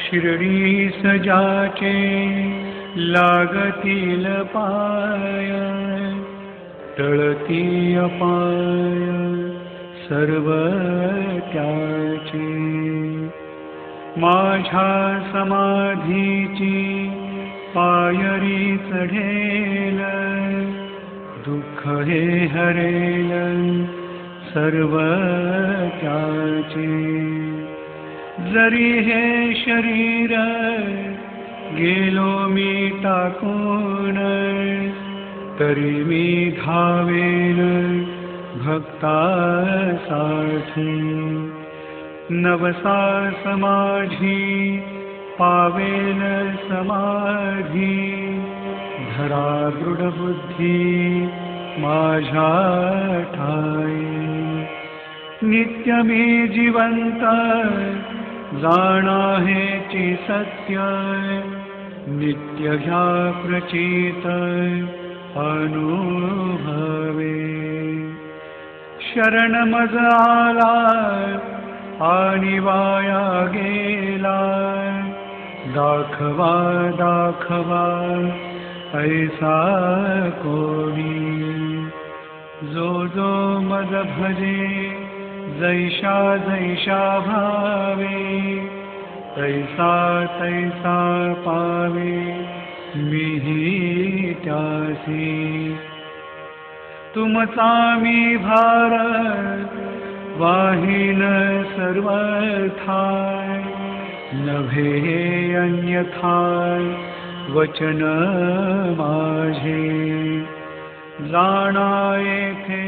शिर्डी सजाचे लागतील पाय, टळती अपाय सर्व त्याचे। माझ्या समाधीची पायरी चढेल, दुःख हे हरेल सर्व त्याचे। जरी हे शरीर गेलो मी टाकून, तरी मी धावेन भक्तासाठी। नवसा समाधी पावेल समाधी, धरा दृढ बुद्धी माझ्या ठाई। नित्य मी जिवंत जाणा हेची सत्य, नित्य घ्या प्रचित अनुभवे। शरण मज आला आणि वाया गेला, दाखवा दाखवा ऐसा कोणी। जो जो मज भजे जैसा जैसा भावे, तैसा तैसा पावे मीही त्यासी। तुमचा मी भार वाहीन सर्वथा, नभे अन्यथा वचन माझे। जाणा येथे